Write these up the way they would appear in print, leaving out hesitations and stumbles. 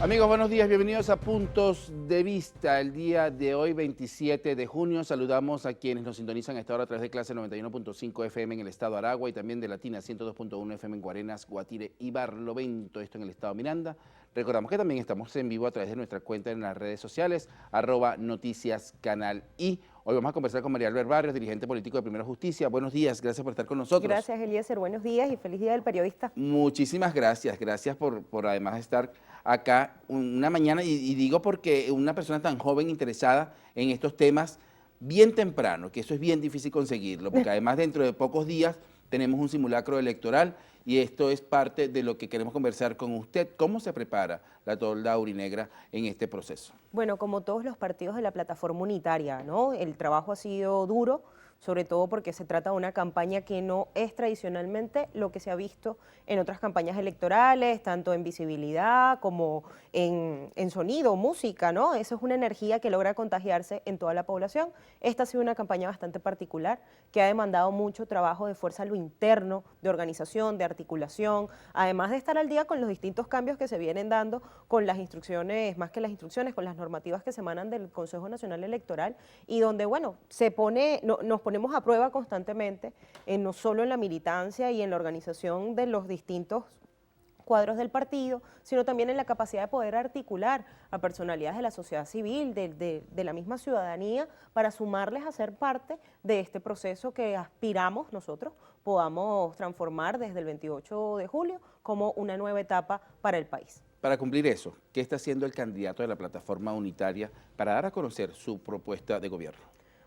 Amigos, buenos días, bienvenidos a Puntos de Vista. El día de hoy, 27 de junio, saludamos a quienes nos sintonizan a esta hora a través de Clase 91.5 FM en el estado de Aragua y también de Latina 102.1 FM en Guarenas, Guatire y Barlovento, esto en el estado de Miranda. Recordamos que también estamos en vivo a través de nuestra cuenta en las redes sociales, @noticiascanal I. Hoy vamos a conversar con María Albert Barrios, dirigente político de Primera Justicia. Buenos días, gracias por estar con nosotros. Gracias, Eliezer, buenos días y feliz día del periodista. Muchísimas gracias, gracias por además estar acá una mañana y digo porque una persona tan joven interesada en estos temas bien temprano, que eso es bien difícil conseguirlo, porque además dentro de pocos días tenemos un simulacro electoral y esto es parte de lo que queremos conversar con usted. ¿Cómo se prepara la tolda aurinegra en este proceso? Bueno, como todos los partidos de la plataforma unitaria, ¿no? El trabajo ha sido duro, sobre todo porque se trata de una campaña que no es tradicionalmente lo que se ha visto en otras campañas electorales, tanto en visibilidad como en sonido, música, ¿no? Esa es una energía que logra contagiarse en toda la población. Esta ha sido una campaña bastante particular que ha demandado mucho trabajo de fuerza a lo interno, de organización, de articulación, además de estar al día con los distintos cambios que se vienen dando con las instrucciones, más que las instrucciones, con las normativas que se emanan del Consejo Nacional Electoral y donde, bueno, nos ponemos a prueba constantemente, no solo en la militancia y en la organización de los distintos cuadros del partido, sino también en la capacidad de poder articular a personalidades de la sociedad civil, de la misma ciudadanía, para sumarles a ser parte de este proceso que aspiramos nosotros podamos transformar desde el 28 de julio como una nueva etapa para el país. Para cumplir eso, ¿qué está haciendo el candidato de la plataforma unitaria para dar a conocer su propuesta de gobierno?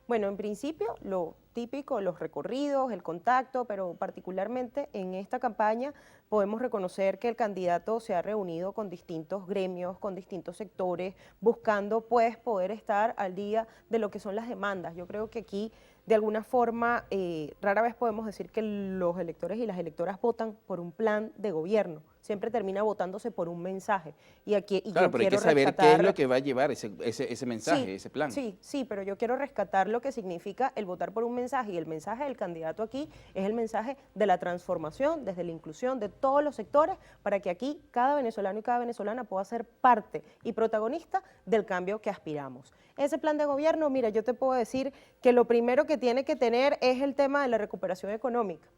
Bueno, en principio, lo típico, los recorridos, el contacto, pero particularmente en esta campaña podemos reconocer que el candidato se ha reunido con distintos gremios, con distintos sectores, buscando pues poder estar al día de lo que son las demandas. Yo creo que aquí, de alguna forma, rara vez podemos decir que los electores y las electoras votan por un plan de gobierno. Siempre termina votándose por un mensaje. Claro, pero hay que saber qué es lo que va a llevar ese mensaje, sí, ese plan. Sí, pero yo quiero rescatar lo que significa el votar por un mensaje, y el mensaje del candidato aquí es el mensaje de la transformación, desde la inclusión de todos los sectores, para que aquí cada venezolano y cada venezolana pueda ser parte y protagonista del cambio que aspiramos. Ese plan de gobierno, mira, yo te puedo decir que lo primero que tiene que tener es el tema de la recuperación económica.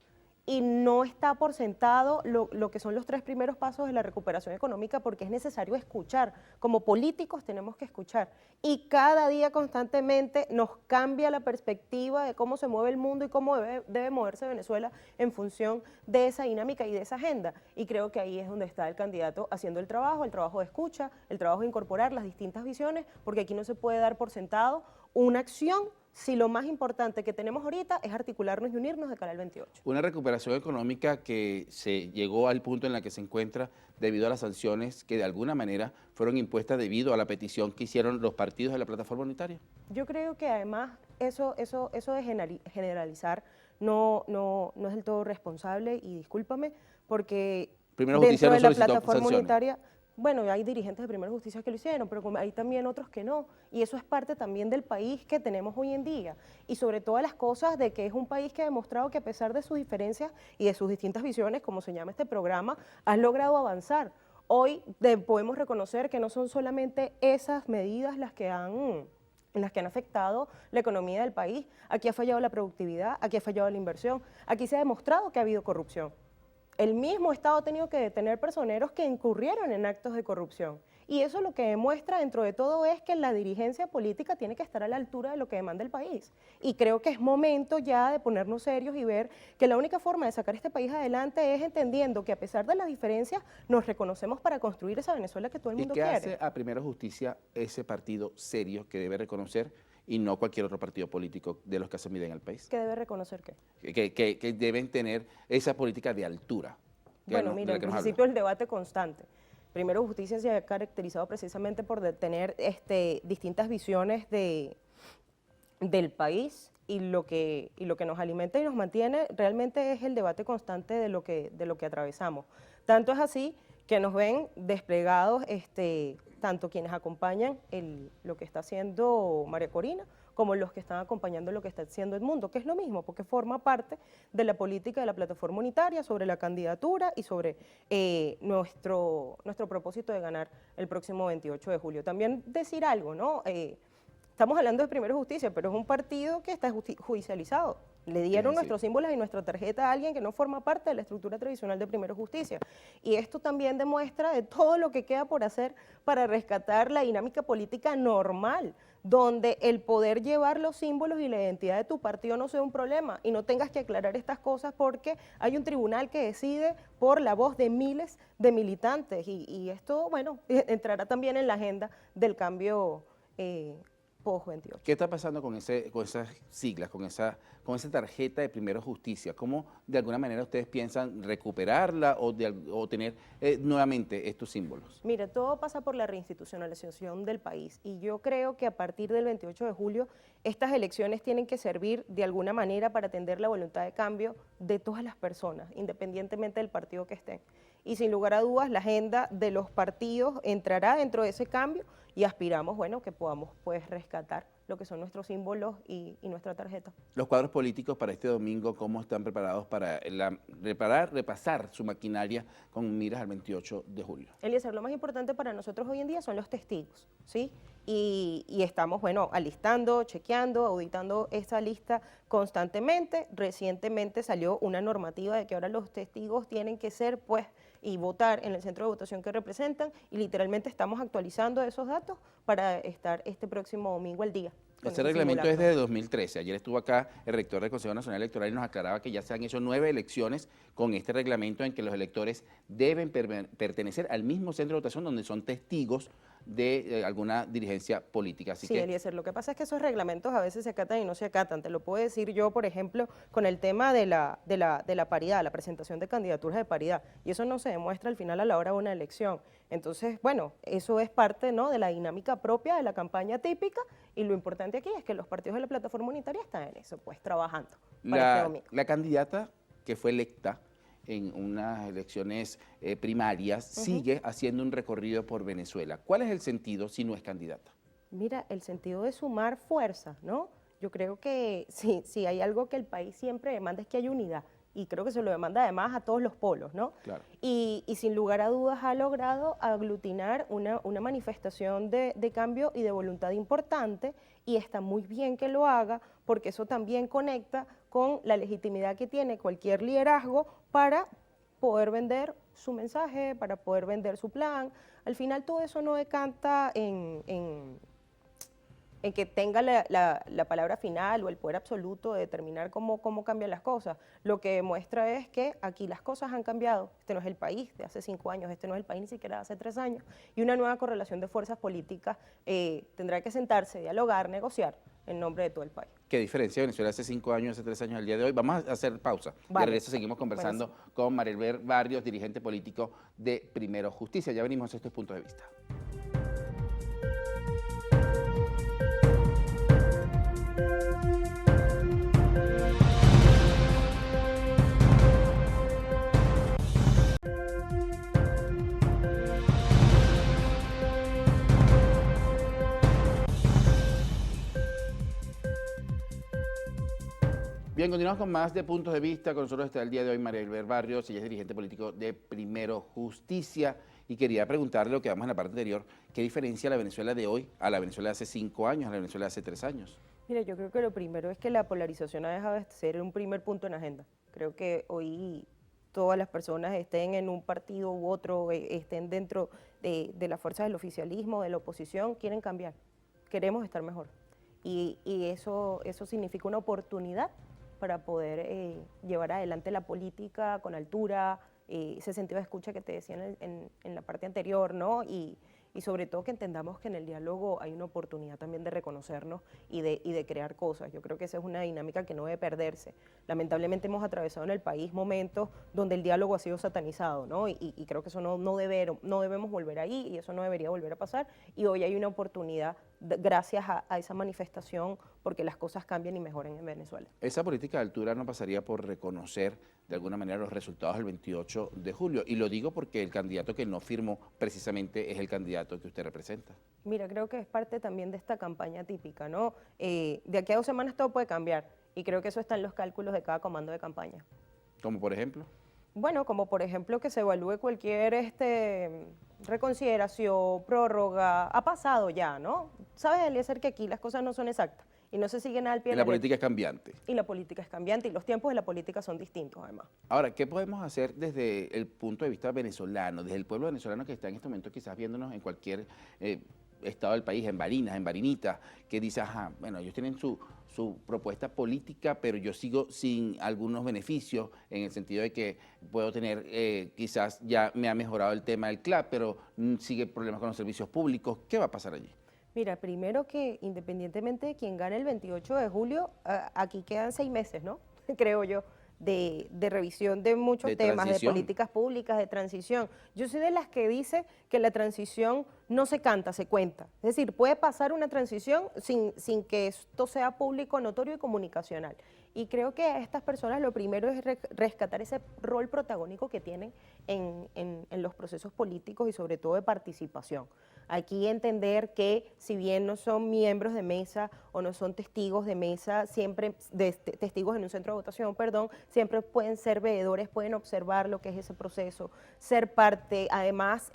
Y no está por sentado lo que son los 3 primeros pasos de la recuperación económica, porque es necesario escuchar. Como políticos tenemos que escuchar. Y cada día constantemente nos cambia la perspectiva de cómo se mueve el mundo y cómo debe moverse Venezuela en función de esa dinámica y de esa agenda. Y creo que ahí es donde está el candidato haciendo el trabajo de escucha, el trabajo de incorporar las distintas visiones, porque aquí no se puede dar por sentado una acción si lo más importante que tenemos ahorita es articularnos y unirnos de cara al 28. Una recuperación económica que se llegó al punto en la que se encuentra debido a las sanciones que de alguna manera fueron impuestas debido a la petición que hicieron los partidos de la plataforma unitaria. Yo creo que además eso de generalizar no es del todo responsable, y discúlpame, porque Primera Justicia dentro de no la plataforma sanciones. unitaria, bueno, hay dirigentes de Primera Justicia que lo hicieron, pero hay también otros que no, y eso es parte también del país que tenemos hoy en día, y sobre todas las cosas de que es un país que ha demostrado que a pesar de sus diferencias y de sus distintas visiones, como se llama este programa, ha logrado avanzar. Hoy podemos reconocer que no son solamente esas medidas las que han afectado la economía del país. Aquí ha fallado la productividad, aquí ha fallado la inversión, aquí se ha demostrado que ha habido corrupción. El mismo Estado ha tenido que detener personeros que incurrieron en actos de corrupción. Y eso lo que demuestra dentro de todo es que la dirigencia política tiene que estar a la altura de lo que demanda el país. Y creo que es momento ya de ponernos serios y ver que la única forma de sacar este país adelante es entendiendo que a pesar de las diferencias nos reconocemos para construir esa Venezuela que todo el mundo quiere. ¿Y qué hace a Primera Justicia ese partido serio que debe reconocer y no cualquier otro partido político de los que se miden en el país? ¿Qué debe reconocer qué? Que deben tener esa política de altura. Bueno, mira, en principio el debate constante. Primero Justicia se ha caracterizado precisamente por tener distintas visiones del país, y lo que nos alimenta y nos mantiene realmente es el debate constante de lo que atravesamos. Tanto es así que nos ven desplegados tanto quienes acompañan lo que está haciendo María Corina, como los que están acompañando lo que está haciendo Edmundo, que es lo mismo, porque forma parte de la política de la plataforma unitaria sobre la candidatura y sobre nuestro propósito de ganar el próximo 28 de julio. También decir algo, ¿no? Estamos hablando de Primero Justicia, pero es un partido que está judicializado. Le dieron nuestros símbolos y nuestra tarjeta a alguien que no forma parte de la estructura tradicional de Primero Justicia. Y esto también demuestra de todo lo que queda por hacer para rescatar la dinámica política normal, donde el poder llevar los símbolos y la identidad de tu partido no sea un problema y no tengas que aclarar estas cosas porque hay un tribunal que decide por la voz de miles de militantes. Y esto, bueno, entrará también en la agenda del cambio post-28. ¿Qué está pasando con esas siglas, con esa tarjeta de Primero Justicia? ¿Cómo de alguna manera ustedes piensan recuperarla o tener nuevamente estos símbolos? Mire, todo pasa por la reinstitucionalización del país y yo creo que a partir del 28 de julio estas elecciones tienen que servir de alguna manera para atender la voluntad de cambio de todas las personas, independientemente del partido que estén. Y sin lugar a dudas, la agenda de los partidos entrará dentro de ese cambio y aspiramos, bueno, que podamos pues rescatar lo que son nuestros símbolos y nuestra tarjeta. Los cuadros políticos para este domingo, ¿cómo están preparados para repasar su maquinaria con miras al 28 de julio? Eliezer, lo más importante para nosotros hoy en día son los testigos, ¿sí? Y estamos, bueno, alistando, chequeando, auditando esa lista constantemente. Recientemente salió una normativa de que ahora los testigos tienen que ser, pues, y votar en el centro de votación que representan, y literalmente estamos actualizando esos datos para estar este próximo domingo al día. Ese reglamento es desde 2013. Ayer estuvo acá el rector del Consejo Nacional Electoral y nos aclaraba que ya se han hecho 9 elecciones con este reglamento en que los electores deben pertenecer al mismo centro de votación donde son testigos de alguna dirigencia política. Así sí, Eliezer, lo que pasa es que esos reglamentos a veces se acatan y no se acatan. Te lo puedo decir yo, por ejemplo, con el tema de la paridad, la presentación de candidaturas de paridad, y eso no se demuestra al final a la hora de una elección. Entonces, bueno, eso es parte, ¿no?, de la dinámica propia de la campaña típica, y lo importante aquí es que los partidos de la plataforma unitaria están en eso, pues, trabajando para este domingo. La candidata que fue electa en unas elecciones primarias, sigue haciendo un recorrido por Venezuela. ¿Cuál es el sentido si no es candidata? Mira, el sentido de sumar fuerzas, ¿no? Yo creo que sí hay algo que el país siempre demanda es que haya unidad, y creo que se lo demanda además a todos los polos, ¿no? Claro. Y sin lugar a dudas ha logrado aglutinar una manifestación de cambio y de voluntad importante, y está muy bien que lo haga, porque eso también conecta con la legitimidad que tiene cualquier liderazgo para poder vender su mensaje, para poder vender su plan. Al final todo eso no decanta en que tenga la palabra final o el poder absoluto de determinar cómo cambian las cosas. Lo que demuestra es que aquí las cosas han cambiado. Este no es el país de hace 5 años, este no es el país ni siquiera de hace 3 años. Y una nueva correlación de fuerzas políticas tendrá que sentarse, dialogar, negociar en nombre de todo el país. ¿Qué diferencia Venezuela hace 5 años, hace 3 años, al día de hoy? Vamos a hacer pausa. Vale. De regreso seguimos conversando con Marielber Barrios, dirigente político de Primero Justicia. Ya venimos a estos puntos de vista. Bien, continuamos con más de puntos de vista. Con nosotros está el día de hoy Marielber Barrios, ella es dirigente político de Primero Justicia, y quería preguntarle lo que vamos en la parte anterior, ¿qué diferencia la Venezuela de hoy a la Venezuela de hace 5 años, a la Venezuela de hace 3 años? Mira, yo creo que lo primero es que la polarización ha dejado de ser un primer punto en la agenda. Creo que hoy todas las personas estén en un partido u otro, estén dentro de las fuerzas del oficialismo, de la oposición, quieren cambiar, queremos estar mejor. Y eso significa una oportunidad para poder llevar adelante la política con altura, ese sentido de escucha que te decía en la parte anterior, ¿no? Y sobre todo que entendamos que en el diálogo hay una oportunidad también de reconocernos y de crear cosas. Yo creo que esa es una dinámica que no debe perderse. Lamentablemente hemos atravesado en el país momentos donde el diálogo ha sido satanizado, ¿no? Y creo que eso no debemos volver ahí, y eso no debería volver a pasar, y hoy hay una oportunidad gracias a esa manifestación, porque las cosas cambien y mejoren en Venezuela. Esa política de altura no pasaría por reconocer de alguna manera los resultados del 28 de julio. Y lo digo porque el candidato que no firmó precisamente es el candidato que usted representa. Mira, creo que es parte también de esta campaña típica, ¿no? De aquí a 2 semanas todo puede cambiar y creo que eso está en los cálculos de cada comando de campaña. Como por ejemplo. Bueno, como por ejemplo que se evalúe cualquier reconsideración, prórroga, ha pasado ya, ¿no? Sabes, Eliezer, que aquí las cosas no son exactas y no se siguen al pie de La política es cambiante. Y la política es cambiante y los tiempos de la política son distintos además. Ahora, ¿qué podemos hacer desde el punto de vista venezolano, desde el pueblo venezolano que está en este momento quizás viéndonos en cualquier estado del país, en Barinas, en Barinitas, que dice, ajá, bueno, ellos tienen su propuesta política, pero yo sigo sin algunos beneficios, en el sentido de que puedo tener, quizás ya me ha mejorado el tema del CLAP, pero sigue problemas con los servicios públicos? ¿Qué va a pasar allí? Mira, primero que independientemente de quién gane el 28 de julio, aquí quedan 6 meses, ¿no? Creo yo, de revisión de muchos temas, de políticas públicas, de transición. Yo soy de las que dice que la transición no se canta, se cuenta. Es decir, puede pasar una transición sin que esto sea público, notorio y comunicacional. Y creo que a estas personas lo primero es rescatar ese rol protagónico que tienen en los procesos políticos y sobre todo de participación. Aquí entender que si bien no son miembros de mesa o no son testigos de mesa, siempre testigos en un centro de votación, perdón, siempre pueden ser veedores, pueden observar lo que es ese proceso, ser parte. Además,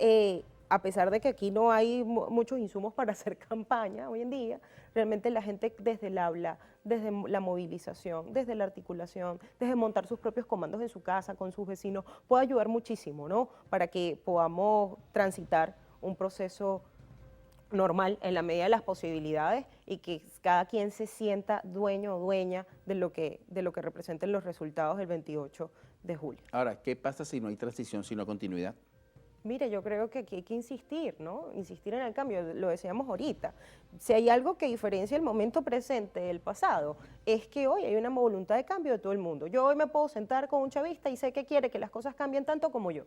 a pesar de que aquí no hay muchos insumos para hacer campaña hoy en día, realmente la gente desde el habla, desde la movilización, desde la articulación, desde montar sus propios comandos en su casa, con sus vecinos, puede ayudar muchísimo, ¿no? Para que podamos transitar un proceso normal en la medida de las posibilidades y que cada quien se sienta dueño o dueña de lo que representen los resultados del 28 de julio. Ahora, ¿qué pasa si no hay transición, sino continuidad? Mire, yo creo que aquí hay que insistir, ¿no? Insistir en el cambio, lo decíamos ahorita. Si hay algo que diferencia el momento presente del pasado, es que hoy hay una voluntad de cambio de todo el mundo. Yo hoy me puedo sentar con un chavista y sé que quiere que las cosas cambien tanto como yo.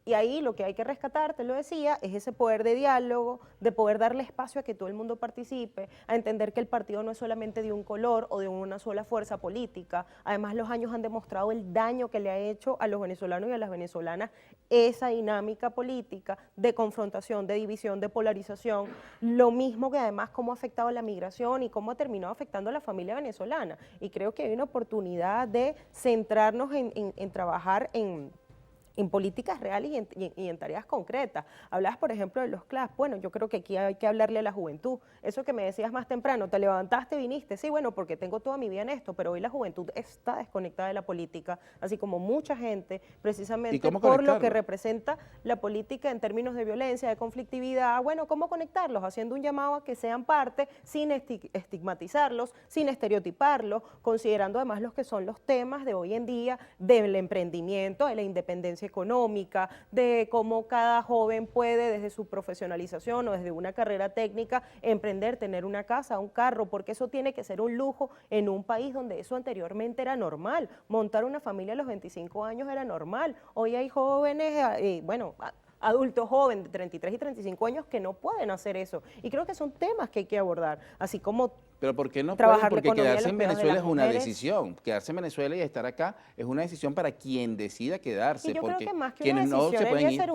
Y ahí lo que hay que rescatar, te lo decía, es ese poder de diálogo, de poder darle espacio a que todo el mundo participe, a entender que el partido no es solamente de un color o de una sola fuerza política. Además, los años han demostrado el daño que le ha hecho a los venezolanos y a las venezolanas esa dinámica política de confrontación, de división, de polarización. Lo mismo que además cómo ha afectado a la migración y cómo ha terminado afectando a la familia venezolana. Y creo que hay una oportunidad de centrarnos en trabajar en políticas reales y en tareas concretas. Hablabas, por ejemplo, de los CLAP. Bueno, yo creo que aquí hay que hablarle a la juventud. Eso que me decías más temprano, te levantaste, viniste, sí, bueno, porque tengo toda mi vida en esto, pero hoy la juventud está desconectada de la política, así como mucha gente, precisamente por lo que representa la política en términos de violencia, de conflictividad. Bueno, ¿cómo conectarlos? Haciendo un llamado a que sean parte, sin estigmatizarlos, sin estereotiparlos, considerando además los que son los temas de hoy en día, del emprendimiento, de la independencia económica, de cómo cada joven puede desde su profesionalización o desde una carrera técnica emprender, tener una casa, un carro, porque eso tiene que ser un lujo en un país donde eso anteriormente era normal. Montar una familia a los 25 años era normal. Hoy hay jóvenes, adultos jóvenes de 33 y 35 años que no pueden hacer eso. Y creo que son temas que hay que abordar, así como pero ¿por qué no pueden? Porque quedarse en Venezuela es una decisión. Quedarse en Venezuela y estar acá es una decisión para quien decida quedarse. Y yo creo que más que quienes una decisión debería ser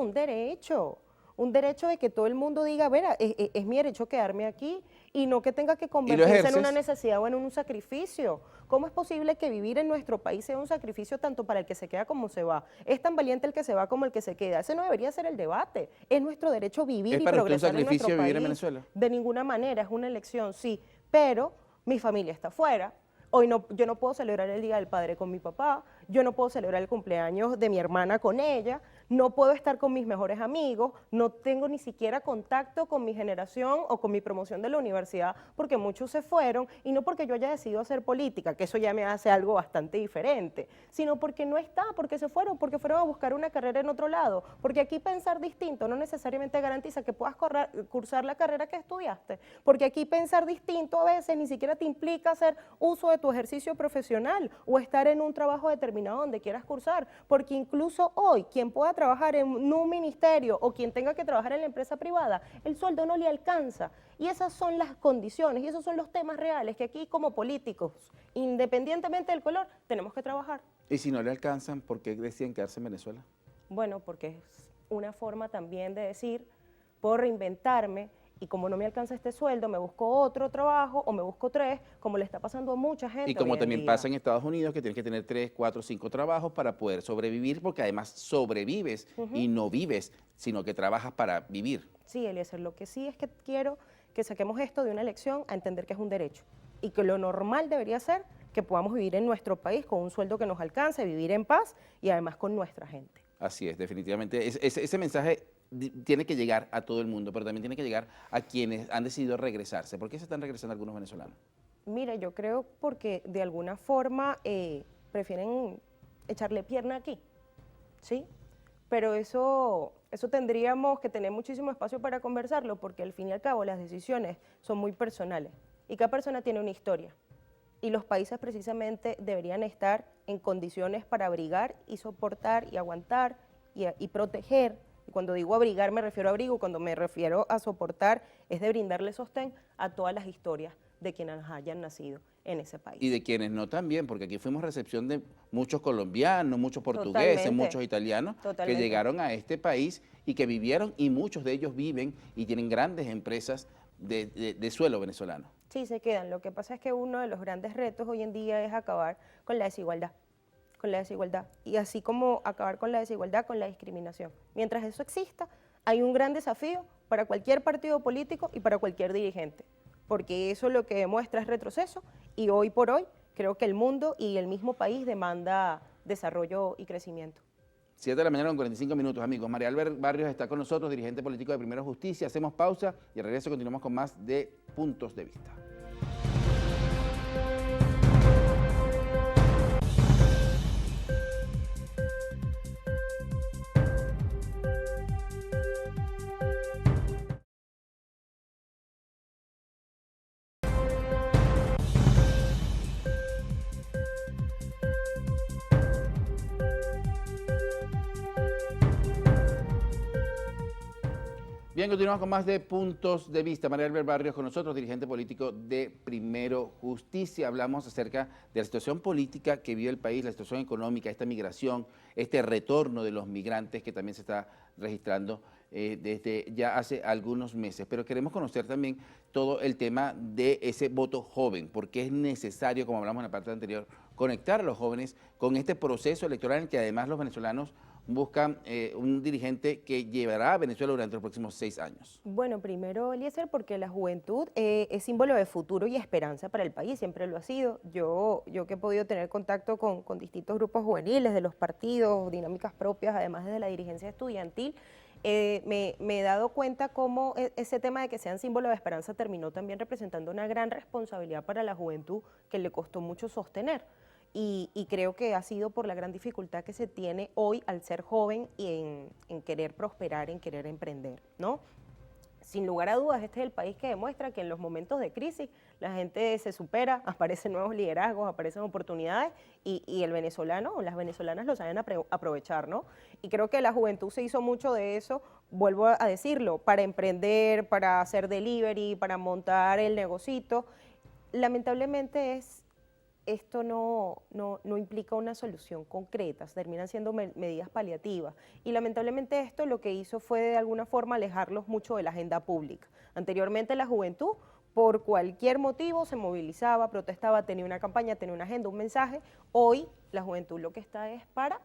un derecho de que todo el mundo diga, es mi derecho quedarme aquí y no que tenga que convertirse en una necesidad o en un sacrificio. ¿Cómo es posible que vivir en nuestro país sea un sacrificio tanto para el que se queda como se va? ¿Es tan valiente el que se va como el que se queda? Ese no debería ser el debate. Es nuestro derecho vivir y progresar en nuestro país. ¿Es para usted un sacrificio vivir en Venezuela? De ninguna manera, es una elección, sí, pero mi familia está afuera. Hoy yo no puedo celebrar el Día del Padre con mi papá, yo no puedo celebrar el cumpleaños de mi hermana con ella, no puedo estar con mis mejores amigos, no tengo ni siquiera contacto con mi generación o con mi promoción de la universidad porque muchos se fueron y no porque yo haya decidido hacer política, que eso ya me hace algo bastante diferente, sino porque no está, porque se fueron, porque fueron a buscar una carrera en otro lado, porque aquí pensar distinto no necesariamente garantiza que puedas cursar la carrera que estudiaste, porque aquí pensar distinto a veces ni siquiera te implica hacer uso de tu ejercicio profesional o estar en un trabajo determinado donde quieras cursar, porque incluso hoy quien pueda trabajar en un ministerio o quien tenga que trabajar en la empresa privada, el sueldo no le alcanza. Y esas son las condiciones y esos son los temas reales que aquí como políticos, independientemente del color, tenemos que trabajar. Y si no le alcanzan, ¿por qué deciden quedarse en Venezuela? Bueno, porque es una forma también de decir, puedo reinventarme y como no me alcanza este sueldo, me busco otro trabajo o me busco tres, como le está pasando a mucha gente Y como hoy en también día. pasa en Estados Unidos, que tienes que tener 3, 4, 5 trabajos para poder sobrevivir, porque además sobrevives y no vives, sino que trabajas para vivir. Sí, Eliezer, lo que sí es que quiero que saquemos esto de una elección a entender que es un derecho y que lo normal debería ser que podamos vivir en nuestro país con un sueldo que nos alcance, vivir en paz y además con nuestra gente. Así es, definitivamente. Ese mensaje tiene que llegar a todo el mundo, pero también tiene que llegar a quienes han decidido regresarse. ¿Por qué se están regresando algunos venezolanos? Mira, yo creo porque de alguna forma prefieren echarle pierna aquí, ¿sí? Pero eso tendríamos que tener muchísimo espacio para conversarlo, porque al fin y al cabo las decisiones son muy personales y cada persona tiene una historia. Y los países precisamente deberían estar en condiciones para abrigar y soportar y aguantar y proteger. Y cuando digo abrigar me refiero a abrigo, cuando me refiero a soportar es de brindarle sostén a todas las historias de quienes hayan nacido en ese país. Y de quienes no también, porque aquí fuimos recepción de muchos colombianos, muchos portugueses, Totalmente. muchos italianos que Totalmente. llegaron a este país y que vivieron, y muchos de ellos viven y tienen grandes empresas de suelo venezolano. Sí, se quedan. Lo que pasa es que uno de los grandes retos hoy en día es acabar con la desigualdad. Y así como acabar con la desigualdad, con la discriminación. Mientras eso exista, hay un gran desafío para cualquier partido político y para cualquier dirigente, porque eso lo que demuestra es retroceso y hoy por hoy creo que el mundo y el mismo país demanda desarrollo y crecimiento. 7 de la mañana con 45 minutos, amigos. María Albert Barrios está con nosotros, dirigente político de Primero Justicia. Hacemos pausa y al regreso continuamos con más de Puntos de Vista. Bien, continuamos con más de Puntos de Vista. María Albert Barrios con nosotros, dirigente político de Primero Justicia. Hablamos acerca de la situación política que vive el país, la situación económica, esta migración, este retorno de los migrantes que también se está registrando desde ya hace algunos meses. Pero queremos conocer también todo el tema de ese voto joven, porque es necesario, como hablamos en la parte anterior, conectar a los jóvenes con este proceso electoral en que además los venezolanos buscan un dirigente que llevará a Venezuela durante los próximos 6 años. Bueno, primero, Eliezer, porque la juventud es símbolo de futuro y esperanza para el país, siempre lo ha sido. Yo que he podido tener contacto con distintos grupos juveniles de los partidos, dinámicas propias, además de la dirigencia estudiantil, me he dado cuenta cómo ese tema de que sean símbolo de esperanza terminó también representando una gran responsabilidad para la juventud que le costó mucho sostener. Y creo que ha sido por la gran dificultad que se tiene hoy al ser joven y en querer prosperar, en querer emprender, ¿no? Sin lugar a dudas, este es el país que demuestra que en los momentos de crisis la gente se supera, aparecen nuevos liderazgos, aparecen oportunidades y el venezolano o las venezolanas lo saben aprovechar, ¿no? Y creo que la juventud se hizo mucho de eso, vuelvo a decirlo, para emprender, para hacer delivery, para montar el negocito. Lamentablemente esto no implica una solución concreta, terminan siendo medidas paliativas. Y lamentablemente esto lo que hizo fue de alguna forma alejarlos mucho de la agenda pública. Anteriormente la juventud, por cualquier motivo, se movilizaba, protestaba, tenía una campaña, tenía una agenda, un mensaje. Hoy la juventud lo que está es para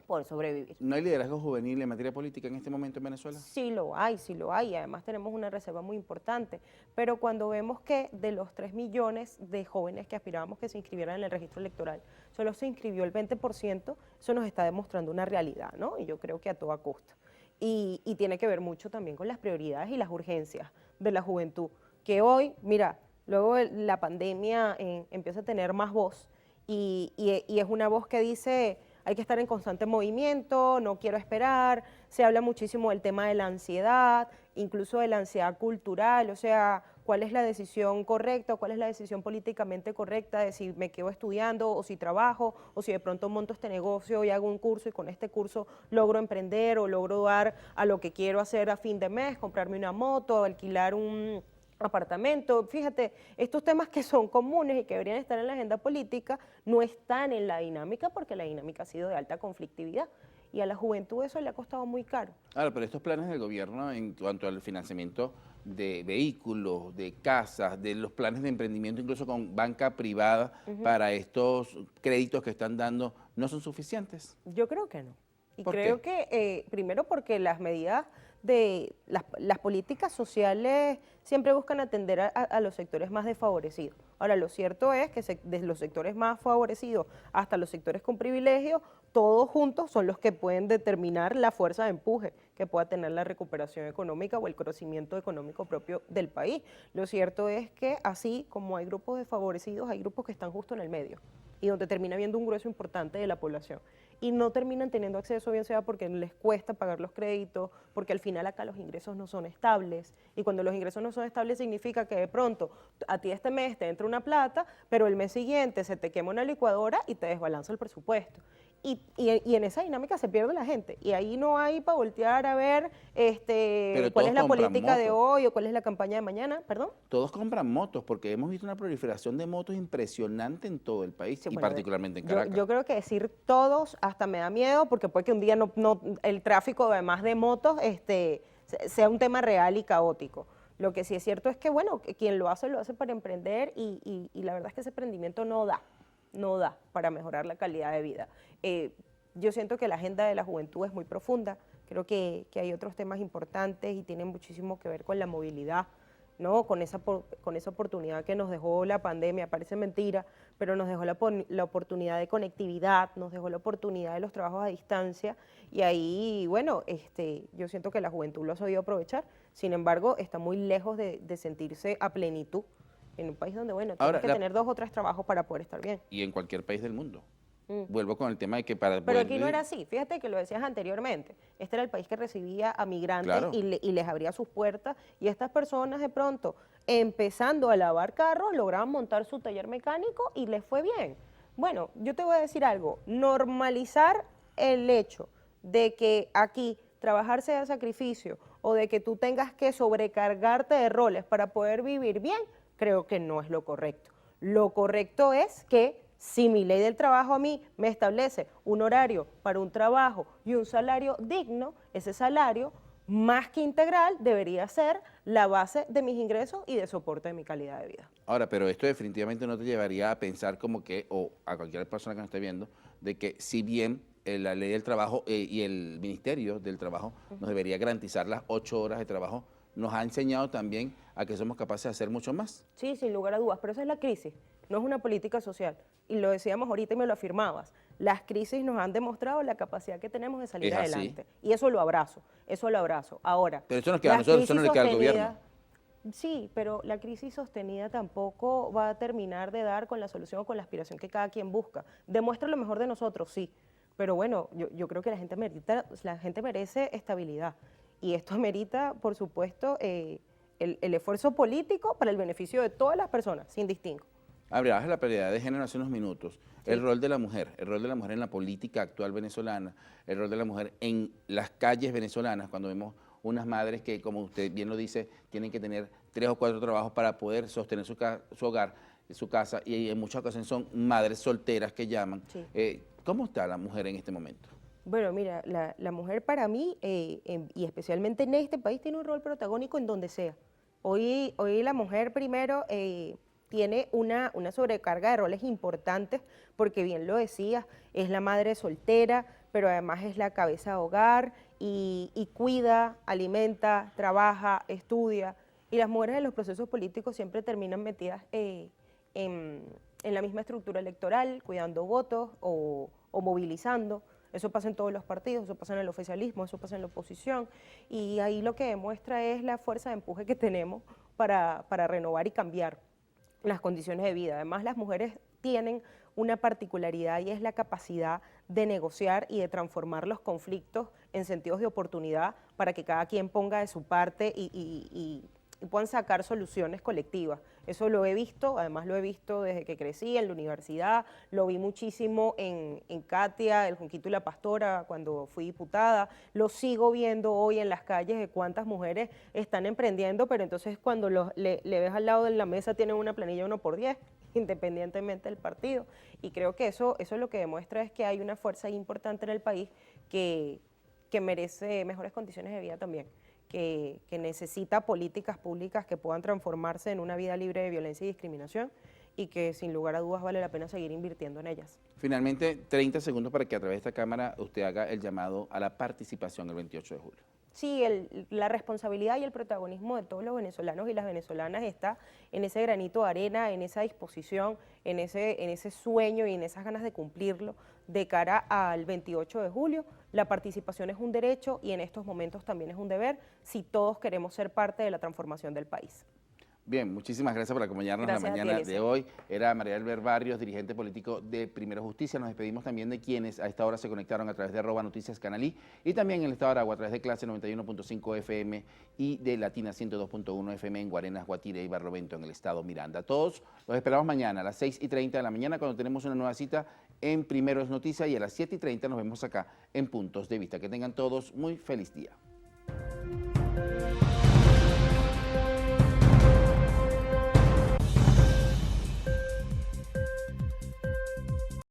poder sobrevivir. ¿No hay liderazgo juvenil en materia política en este momento en Venezuela? Sí lo hay, sí lo hay. Además tenemos una reserva muy importante. Pero cuando vemos que de los 3 millones de jóvenes que aspirábamos que se inscribieran en el registro electoral, solo se inscribió el 20%, eso nos está demostrando una realidad, ¿no? Y yo creo que a toda costa. Y tiene que ver mucho también con las prioridades y las urgencias de la juventud, que hoy, mira, luego de la pandemia empieza a tener más voz y es una voz que dice: hay que estar en constante movimiento, no quiero esperar. Se habla muchísimo del tema de la ansiedad, incluso de la ansiedad cultural, o sea, cuál es la decisión correcta, cuál es la decisión políticamente correcta de si me quedo estudiando o si trabajo o si de pronto monto este negocio y hago un curso y con este curso logro emprender o logro dar a lo que quiero hacer a fin de mes, comprarme una moto, alquilar un apartamento. Fíjate, estos temas que son comunes y que deberían estar en la agenda política no están en la dinámica porque la dinámica ha sido de alta conflictividad y a la juventud eso le ha costado muy caro. Ahora, pero estos planes del gobierno en cuanto al financiamiento de vehículos, de casas, de los planes de emprendimiento, incluso con banca privada, para estos créditos que están dando, ¿no son suficientes? Yo creo que no. Y ¿Por creo qué? que, primero porque las medidas de las políticas sociales siempre buscan atender a los sectores más desfavorecidos. Ahora, lo cierto es que desde los sectores más favorecidos hasta los sectores con privilegios, todos juntos son los que pueden determinar la fuerza de empuje que pueda tener la recuperación económica o el crecimiento económico propio del país. Lo cierto es que así como hay grupos desfavorecidos, hay grupos que están justo en el medio y donde termina habiendo un grueso importante de la población y no terminan teniendo acceso, bien sea porque les cuesta pagar los créditos, porque al final acá los ingresos no son estables, y cuando los ingresos no son estables significa que de pronto a ti este mes te entra una plata, pero el mes siguiente se te quema una licuadora y te desbalanza el presupuesto. Y en esa dinámica se pierde la gente, y ahí no hay para voltear a ver cuál es la política de hoy o cuál es la campaña de mañana, perdón. Todos compran motos, porque hemos visto una proliferación de motos impresionante en todo el país, Sí, y bueno, particularmente en Caracas. yo creo que decir todos hasta me da miedo, porque puede que un día el tráfico además de motos sea un tema real y caótico. Lo que sí es cierto es que, bueno, que quien lo hace para emprender y la verdad es que ese emprendimiento no da para mejorar la calidad de vida. Yo siento que la agenda de la juventud es muy profunda, creo que hay otros temas importantes y tienen muchísimo que ver con la movilidad, ¿no? Con esa oportunidad que nos dejó la pandemia, parece mentira, pero nos dejó la oportunidad de conectividad, nos dejó la oportunidad de los trabajos a distancia y ahí, bueno, yo siento que la juventud lo ha sabido aprovechar, sin embargo, está muy lejos de sentirse a plenitud en un país donde, bueno, tienes que tener 2 o 3 trabajos para poder estar bien. Y en cualquier país del mundo. Vuelvo con el tema de que para Pero poder aquí no vivir, era así, fíjate que lo decías anteriormente, este era el país que recibía a migrantes claro. y les abría sus puertas y estas personas de pronto, empezando a lavar carros, lograban montar su taller mecánico y les fue bien. Bueno, yo te voy a decir algo, normalizar el hecho de que aquí trabajar sea sacrificio o de que tú tengas que sobrecargarte de roles para poder vivir bien, creo que no es lo correcto. Lo correcto es que si mi ley del trabajo a mí me establece un horario para un trabajo y un salario digno, ese salario más que integral debería ser la base de mis ingresos y de soporte de mi calidad de vida. Ahora, pero esto definitivamente no te llevaría a pensar como que, o a cualquier persona que nos esté viendo, de que si bien la ley del trabajo y el Ministerio del Trabajo nos debería garantizar las 8 horas de trabajo, nos ha enseñado también a que somos capaces de hacer mucho más. Sí, sin lugar a dudas, pero esa es la crisis, no es una política social. Y lo decíamos ahorita y me lo afirmabas, las crisis nos han demostrado la capacidad que tenemos de salir adelante. Y eso lo abrazo, eso lo abrazo. Ahora, pero eso nos queda a nosotros, eso no le queda al gobierno. Sí, pero la crisis sostenida tampoco va a terminar de dar con la solución o con la aspiración que cada quien busca. Demuestra lo mejor de nosotros, sí, pero bueno, yo creo que la gente merece estabilidad. Y esto amerita, por supuesto, el esfuerzo político para el beneficio de todas las personas, sin distingo. Hablabas de la paridad de género hace unos minutos. Sí. El rol de la mujer en la política actual venezolana, el rol de la mujer en las calles venezolanas, cuando vemos unas madres que, como usted bien lo dice, tienen que tener 3 o 4 trabajos para poder sostener su hogar, su casa, y en muchas ocasiones son madres solteras que llaman. Sí. ¿Cómo está la mujer en este momento? Bueno, mira, la mujer para mí, y especialmente en este país, tiene un rol protagónico en donde sea. Hoy la mujer primero tiene una sobrecarga de roles importantes, porque bien lo decías, es la madre soltera, pero además es la cabeza de hogar y cuida, alimenta, trabaja, estudia. Y las mujeres en los procesos políticos siempre terminan metidas en la misma estructura electoral, cuidando votos o movilizando. Eso pasa en todos los partidos, eso pasa en el oficialismo, eso pasa en la oposición, y ahí lo que demuestra es la fuerza de empuje que tenemos para renovar y cambiar las condiciones de vida. Además, las mujeres tienen una particularidad y es la capacidad de negociar y de transformar los conflictos en sentidos de oportunidad para que cada quien ponga de su parte y puedan sacar soluciones colectivas. Eso lo he visto, además lo he visto desde que crecí en la universidad, lo vi muchísimo en Katia, el Junquito y la Pastora, cuando fui diputada, lo sigo viendo hoy en las calles de cuántas mujeres están emprendiendo, pero entonces cuando le ves al lado de la mesa tienen una planilla 1x10, independientemente del partido. Y creo que eso lo que demuestra es que hay una fuerza importante en el país que merece mejores condiciones de vida también. Que necesita políticas públicas que puedan transformarse en una vida libre de violencia y discriminación y que sin lugar a dudas vale la pena seguir invirtiendo en ellas. Finalmente, 30 segundos para que a través de esta cámara usted haga el llamado a la participación el 28 de julio. Sí, la responsabilidad y el protagonismo de todos los venezolanos y las venezolanas está en ese granito de arena, en esa disposición, en ese sueño y en esas ganas de cumplirlo de cara al 28 de julio. La participación es un derecho y en estos momentos también es un deber si todos queremos ser parte de la transformación del país. Bien, muchísimas gracias por acompañarnos en la mañana de hoy. Era María Elber Barrios, dirigente político de Primero Justicia. Nos despedimos también de quienes a esta hora se conectaron a través de @noticias Canalí y también en el Estado de Aragua a través de Clase 91.5 FM y de Latina 102.1 FM en Guarenas, Guatire y Barlovento en el Estado Miranda. Todos los esperamos mañana a las 6:30 de la mañana cuando tenemos una nueva cita en Primero es Noticia y a las 7:30 nos vemos acá en Puntos de Vista. Que tengan todos muy feliz día.